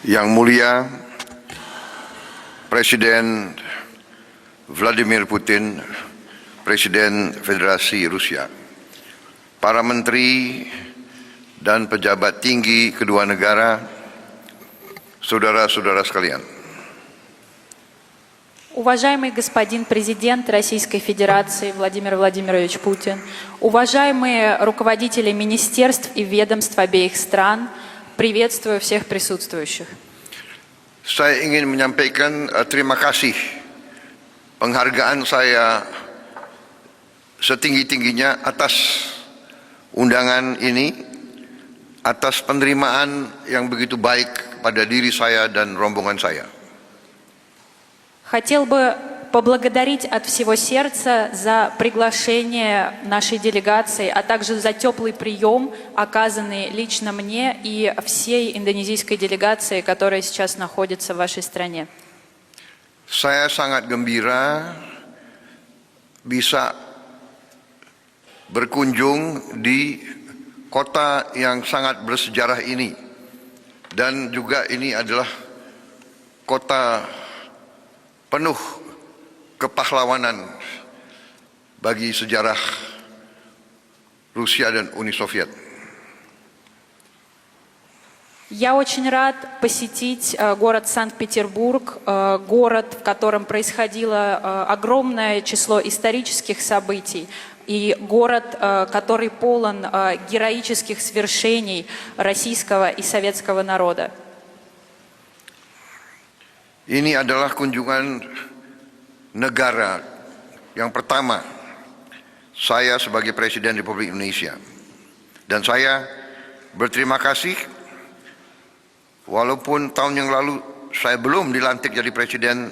Yang Mulia Presiden Vladimir Putin, Presiden Federasi Rusia, para menteri dan pejabat tinggi kedua negara, saudara-saudara sekalian. Уважаемый господин президент Российской Федерации Владимир Владимирович Путин, уважаемые руководители министерств и ведомств обеих стран, приветствую всех присутствующих. Saya ingin menyampaikan terima kasih, penghargaan saya setinggi-tingginya atas undangan ini, atas penerimaan yang begitu baik pada diri saya dan rombongan saya. Хотел бы поблагодарить от всего сердца за приглашение нашей делегации, а также за теплый прием, оказанный лично мне и всей индонезийской делегации, которая сейчас находится в вашей стране. Saya sangat gembira bisa berkunjung di kota yang sangat bersejarah ini, dan juga ini adalah kota penuh kepahlawanan bagi sejarah Rusia dan Uni Soviet. Я очень рад посетить город Санкт-Петербург, город, в котором происходило огромное число исторических событий, и город, который полон героических свершений российского и советского народа. Ini adalah kunjungan negara yang pertama saya sebagai Presiden Republik Indonesia, dan saya berterima kasih walaupun tahun yang lalu saya belum dilantik jadi Presiden,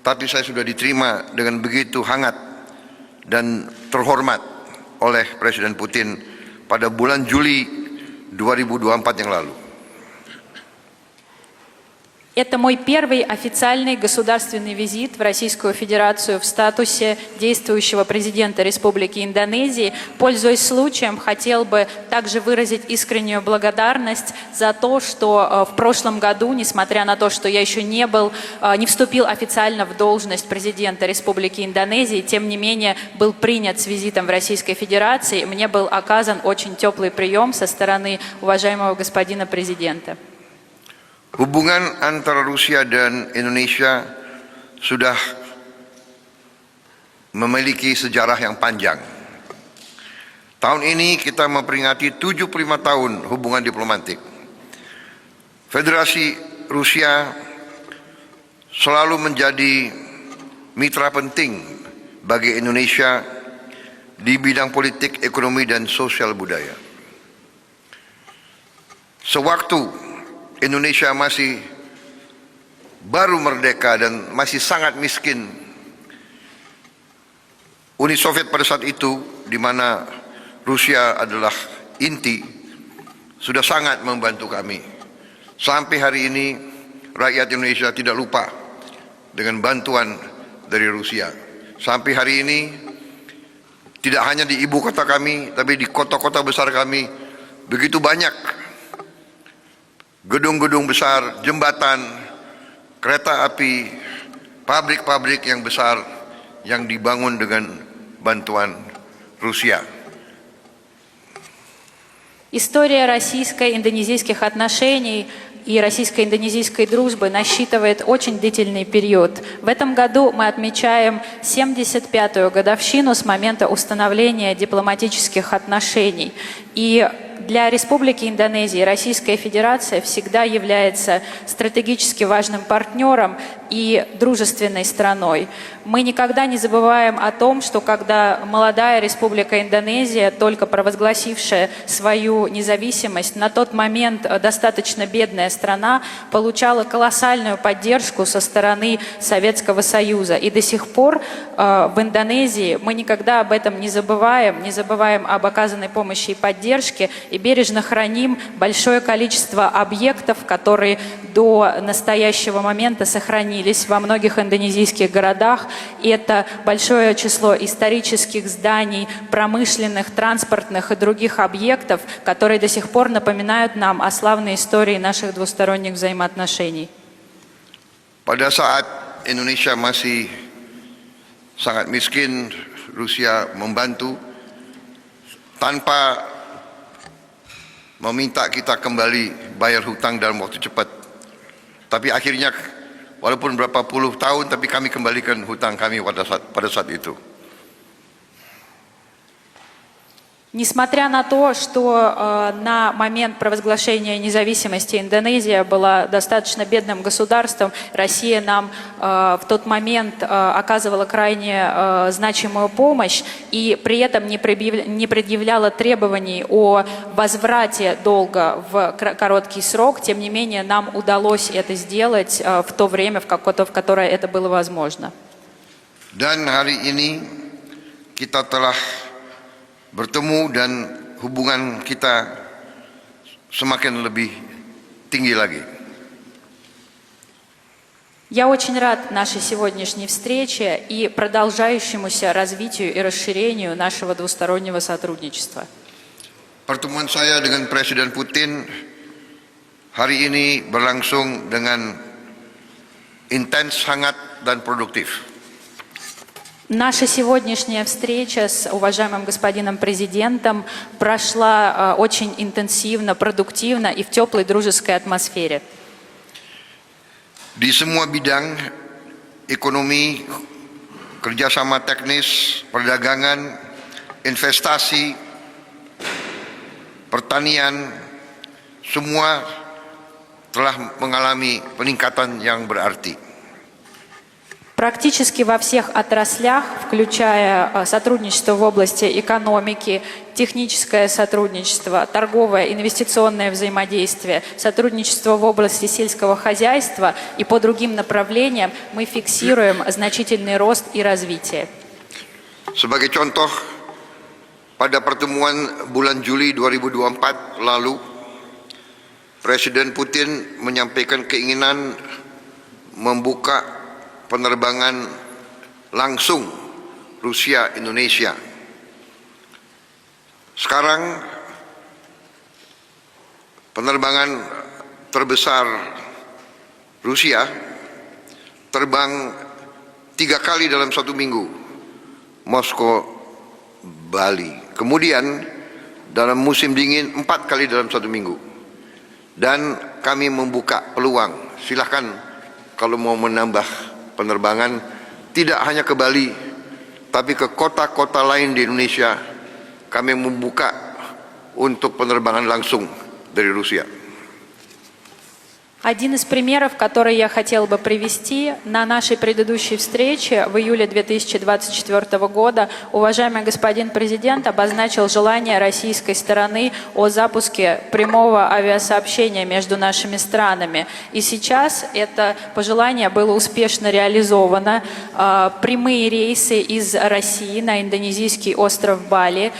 tapi saya sudah diterima dengan begitu hangat dan terhormat oleh Presiden Putin pada bulan Juli 2024 yang lalu. Это мой первый официальный государственный визит в Российскую Федерацию в статусе действующего президента Республики Индонезии. Пользуясь случаем, хотел бы также выразить искреннюю благодарность за то, что в прошлом году, несмотря на то, что я еще не вступил официально в должность президента Республики Индонезии, тем не менее был принят с визитом в Российской Федерации. Мне был оказан очень теплый прием со стороны уважаемого господина президента. Hubungan antara Rusia dan Indonesia sudah memiliki sejarah yang panjang. Tahun ini kita memperingati 75 tahun hubungan diplomatik. Federasi Rusia selalu menjadi mitra penting bagi Indonesia di bidang politik, ekonomi, dan sosial budaya. Sewaktu Indonesia masih baru merdeka dan masih sangat miskin, Uni Soviet pada saat itu, di mana Rusia adalah inti, sudah sangat membantu kami. Sampai hari ini rakyat Indonesia tidak lupa dengan bantuan dari Rusia. Sampai hari ini tidak hanya di ibu kota kami, tapi di kota-kota besar kami begitu banyak gedung-gedung besar, jembatan, kereta api, pabrik-pabrik yang besar yang dibangun dengan bantuan Rusia. История российско-индонезийских отношений и российско-индонезийской дружбы насчитывает очень длительный период. В этом году мы отмечаем 75-ю годовщину с момента установления дипломатических отношений. И для Республики Индонезия Российская Федерация всегда является стратегически важным партнером и дружественной страной. Мы никогда не забываем о том, что когда молодая Республика Индонезия, только провозгласившая свою независимость, на тот момент достаточно бедная страна, получала колоссальную поддержку со стороны Советского Союза. И до сих пор в Индонезии мы никогда об этом не забываем об оказанной помощи и поддержке, и бережно храним большое количество объектов, которые до настоящего момента сохранились во многих индонезийских городах, И это большое число исторических зданий, промышленных, транспортных и других объектов, которые до сих пор напоминают нам о славной истории наших двусторонних взаимоотношений. Pada saat Indonesia masih sangat miskin, Rusia membantu tanpa meminta kita kembali bayar hutang dalam waktu cepat. Tapi akhirnya walaupun berapa puluh tahun, tapi kami kembalikan hutang kami pada saat itu. Несмотря на то, что на момент провозглашения независимости Индонезия была достаточно бедным государством, Россия нам в тот момент оказывала крайне значимую помощь и при этом не предъявляла требований о возврате долга в короткий срок, тем не менее нам удалось это сделать в то время, в которое это было возможно. Dan hari ini kita telah bertemu dan hubungan kita semakin lebih tinggi lagi. Я очень рад нашей сегодняшней встрече и продолжающемуся развитию и расширению нашего двустороннего сотрудничества. Pertemuan saya dengan Presiden Putin hari ini berlangsung dengan intens, hangat dan produktif. Наша сегодняшняя встреча с уважаемым господином президентом прошла очень интенсивно, продуктивно и в теплой дружеской атмосфере. Di semua bidang ekonomi, kerjasama teknis, perdagangan, investasi, pertanian, semua telah mengalami peningkatan yang berarti. Практически во всех отраслях, включая сотрудничество в области экономики, техническое сотрудничество, торговое, инвестиционное взаимодействие, сотрудничество в области сельского хозяйства и по другим направлениям, мы фиксируем значительный рост и развитие. Sebagai contoh, pada pertemuan bulan Juli 2024 lalu, Presiden Putin menyampaikan keinginan membuka penerbangan langsung Rusia-Indonesia. Sekarang penerbangan terbesar Rusia terbang 3 kali dalam 1 minggu, Moskow, Bali. Kemudian dalam musim dingin 4 kali dalam 1 minggu. Dan kami membuka peluang, silahkan kalau mau menambah penerbangan tidak hanya ke Bali, tapi ke kota-kota lain di Indonesia, kami membuka untuk penerbangan langsung dari Rusia. Один из примеров, который я хотела бы привести, на нашей предыдущей встрече в июле 2024 года уважаемый господин президент обозначил желание российской стороны о запуске прямого авиасообщения между нашими странами. И сейчас это пожелание было успешно реализовано. Прямые рейсы из России на индонезийский остров Бали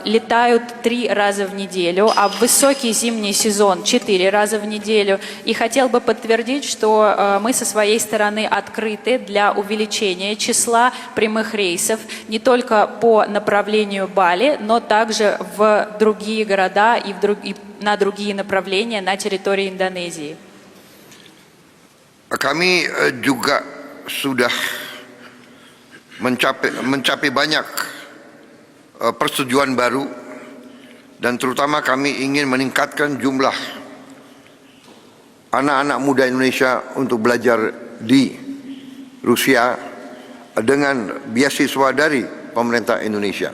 летают 3 раза в неделю, а в высокий зимний сезон 4 раза в неделю. И хотел бы подтвердить, что мы со своей стороны открыты для увеличения числа прямых рейсов не только по направлению Бали, но также в другие города и на другие направления на территории Индонезии. Kami juga sudah mencapai banyak persetujuan baru, dan terutama kami ingin meningkatkan jumlah anak-anak muda Indonesia untuk belajar di Rusia dengan beasiswa dari pemerintah Indonesia.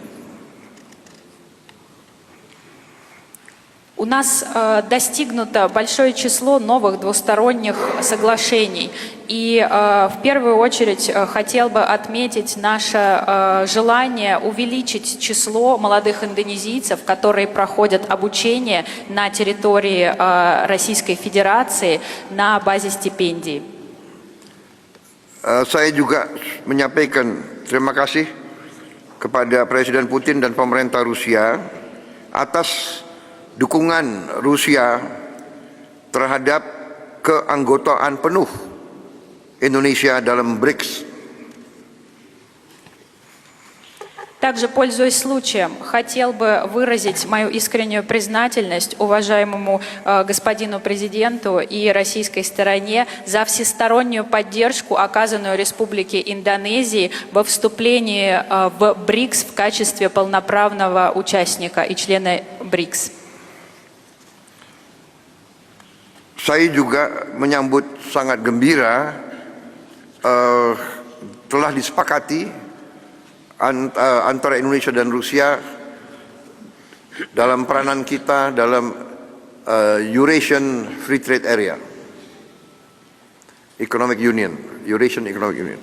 У нас достигнуто большое число новых двусторонних соглашений. И в первую очередь хотел бы отметить наше желание увеличить число молодых индонезийцев, которые проходят обучение на территории Российской Федерации на базе стипендий. Saya juga menyampaikan terima kasih kepada Presiden Putin dan pemerintah Rusia atas dukungan Rusia terhadap keanggotaan penuh Indonesia dalam BRICS. Также, пользуясь случаем, хотел бы выразить мою искреннюю признательность уважаемому господину президенту и российской стороне за всестороннюю поддержку, оказанную Республике Индонезии во вступлении в БРИКС в качестве полноправного участника и члена БРИКС. Saya juga menyambut sangat gembira telah disepakati antara Indonesia dan Rusia dalam peranan kita dalam Eurasian Free Trade Area, Economic Union, Eurasian Economic Union.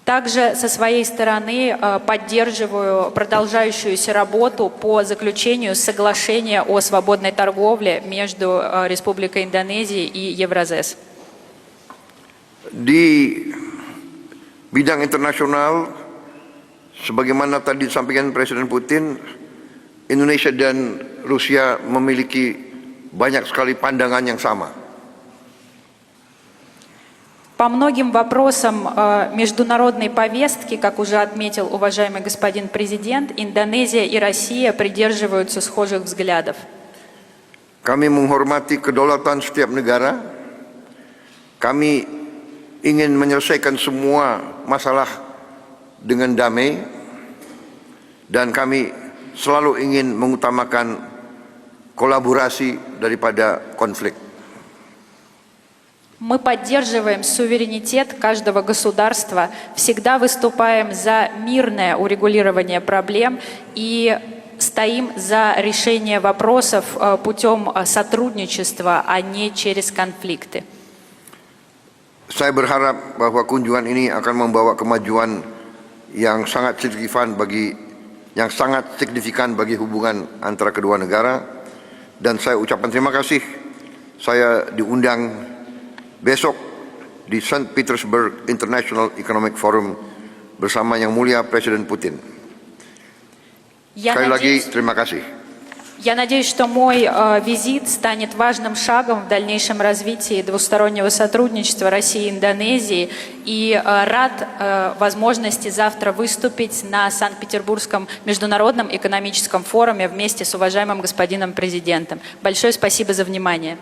Также со своей стороны поддерживаю продолжающуюся работу по заключению соглашения о свободной торговле между Республикой Индонезия и Евразес. Di bidang internasional, sebagaimana tadi disampaikan Presiden Putin, Indonesia dan Rusia memiliki banyak sekali pandangan yang sama. По многим вопросам международной повестки, как уже отметил уважаемый господин президент, Индонезия и Россия придерживаются схожих взглядов. Kami menghormati kedaulatan setiap negara. Kami ingin menyelesaikan semua masalah dengan damai, dan kami selalu ingin mengutamakan kolaborasi daripada konflik. Мы поддерживаем суверенитет каждого государства, всегда выступаем за мирное урегулирование проблем и стоим за решение вопросов путем сотрудничества, а не через конфликты. Saya berharap bahwa kunjungan ini akan membawa kemajuan yang sangat signifikan bagi hubungan antara kedua negara, dan saya ucapkan terima kasih. Saya diundang besok di St. Petersburg International Economic Forum bersama Yang Mulia Presiden Putin. Sekali lagi terima kasih. Я надеюсь, что мой визит станет важным шагом в дальнейшем развитии двустороннего сотрудничества России и Индонезии. И рад возможности завтра выступить на Санкт-Петербургском международном экономическом форуме вместе с уважаемым господином президентом. Большое спасибо за внимание.